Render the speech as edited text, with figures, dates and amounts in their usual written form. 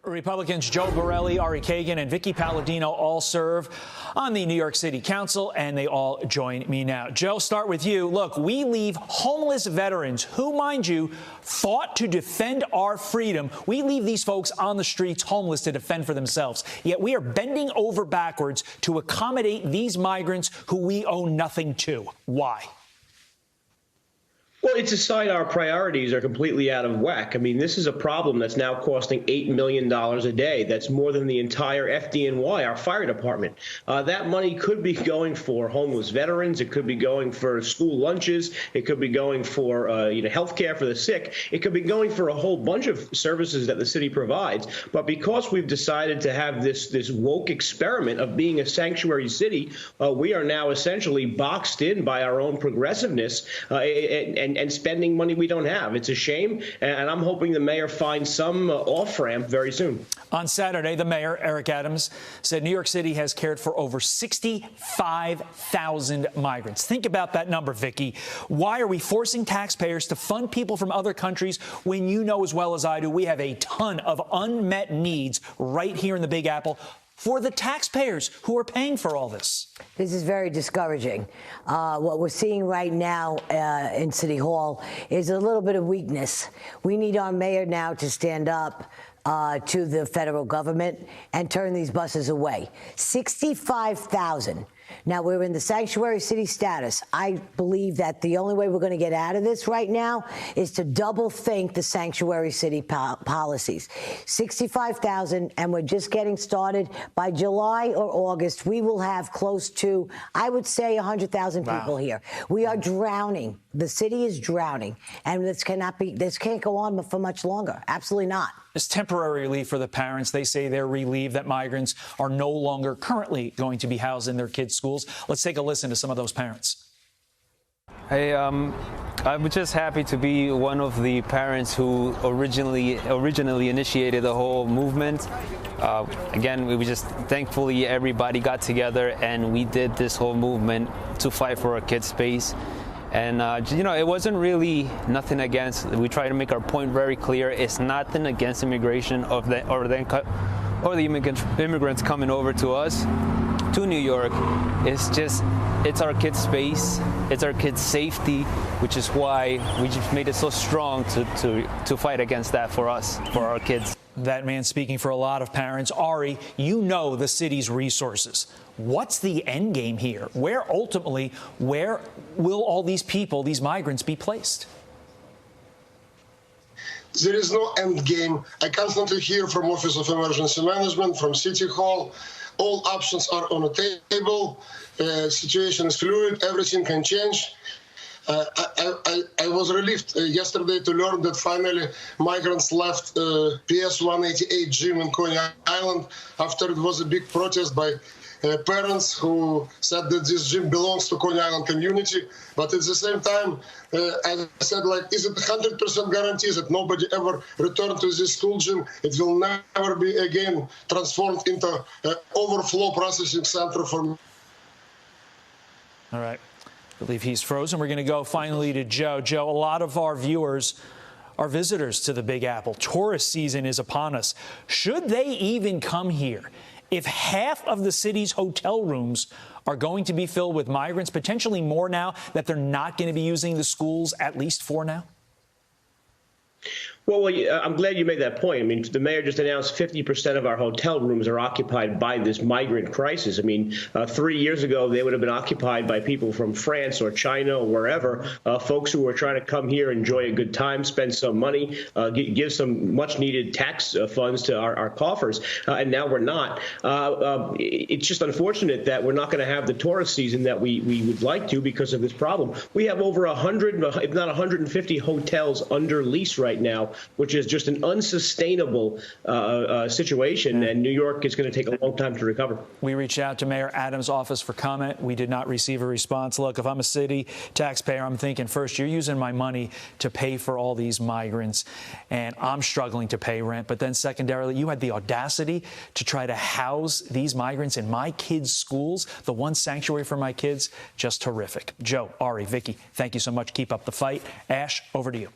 Republicans Joe Borelli, Ari Kagan, and Vickie Paladino all serve on the New York City Council, and they all join me now. Joe, start with you. Look, we leave homeless veterans who, mind you, fought to defend our freedom. We leave these folks on the streets homeless to defend for themselves. Yet we are bending over backwards to accommodate these migrants who we owe nothing to. Why? Well, it's a sign our priorities are completely out of whack. I mean, this is a problem that's now costing $8 million a day. That's more than the entire FDNY, our fire department. That money could be going for homeless veterans. It could be going for school lunches. It could be going for health care for the sick. It could be going for a whole bunch of services that the city provides. But because we've decided to have this woke experiment of being a sanctuary city, we are now essentially boxed in by our own progressiveness and spending money we don't have. It's a shame, and I'm hoping the mayor finds some off-ramp very soon. On Saturday, the mayor, Eric Adams, said New York City has cared for over 65,000 migrants. Think about that number, Vickie. Why are we forcing taxpayers to fund people from other countries when you know as well as I do we have a ton of unmet needs right here in the Big Apple for the taxpayers who are paying for all this? This is very discouraging. What we're seeing right now in City Hall is a little bit of weakness. We need our mayor now to stand up to the federal government and turn these buses away. 65,000. Now, we're in the sanctuary city status. I believe that the only way we're going to get out of this right now is to double think the sanctuary city policies. 65,000, and we're just getting started. By July or August, we will have close to, I would say, 100,000 people here. We are drowning. The city is drowning, and this can't go on for much longer. Absolutely not. It's temporary relief for the parents. They say they're relieved that migrants are no longer currently going to be housed in their kids' schools. Let's take a listen to some of those parents. Hey, I'm just happy to be one of the parents who originally initiated the whole movement. Again, we just thankfully everybody got together and we did this whole movement to fight for our kids' space. And, it wasn't really nothing against. We try to make our point very clear. It's nothing against immigration or the immigrants coming over to us, to New York. It's our kids' space. It's our kids' safety, which is why we just made it so strong to fight against that for us, for our kids. That man speaking for a lot of parents. Ari, you know the city's resources. What's the end game here? Where will all these people, these migrants, be placed? There is no end game. I constantly hear from Office of Emergency Management, from City Hall. All options are on the table. Situation is fluid. Everything can change. I was relieved yesterday to learn that finally migrants left PS 188 gym in Coney Island after it was a big protest by parents who said that this gym belongs to Coney Island community. But at the same time, I said, is it 100% guarantee that nobody ever returned to this school gym? It will never be again transformed into an overflow processing center for me. All right. I believe he's frozen. We're going to go finally to Joe. Joe, a lot of our viewers are visitors to the Big Apple. Tourist season is upon us. Should they even come here if half of the city's hotel rooms are going to be filled with migrants, potentially more now that they're not going to be using the schools, at least for now? Well, I'm glad you made that point. I mean, the mayor just announced 50% of our hotel rooms are occupied by this migrant crisis. I mean, 3 years ago, they would have been occupied by people from France or China or wherever, folks who were trying to come here, enjoy a good time, spend some money, give some much-needed tax funds to our coffers, and now we're not. It's just unfortunate that we're not going to have the tourist season that we would like to because of this problem. We have over 100, if not 150 hotels under lease right now, which is just an unsustainable situation, and New York is going to take a long time to recover. We reached out to Mayor Adams' office for comment. We did not receive a response. Look, if I'm a city taxpayer, I'm thinking, first, you're using my money to pay for all these migrants, and I'm struggling to pay rent. But then secondarily, you had the audacity to try to house these migrants in my kids' schools, the one sanctuary for my kids. Just horrific. Joe, Ari, Vickie, thank you so much. Keep up the fight. Ash, over to you.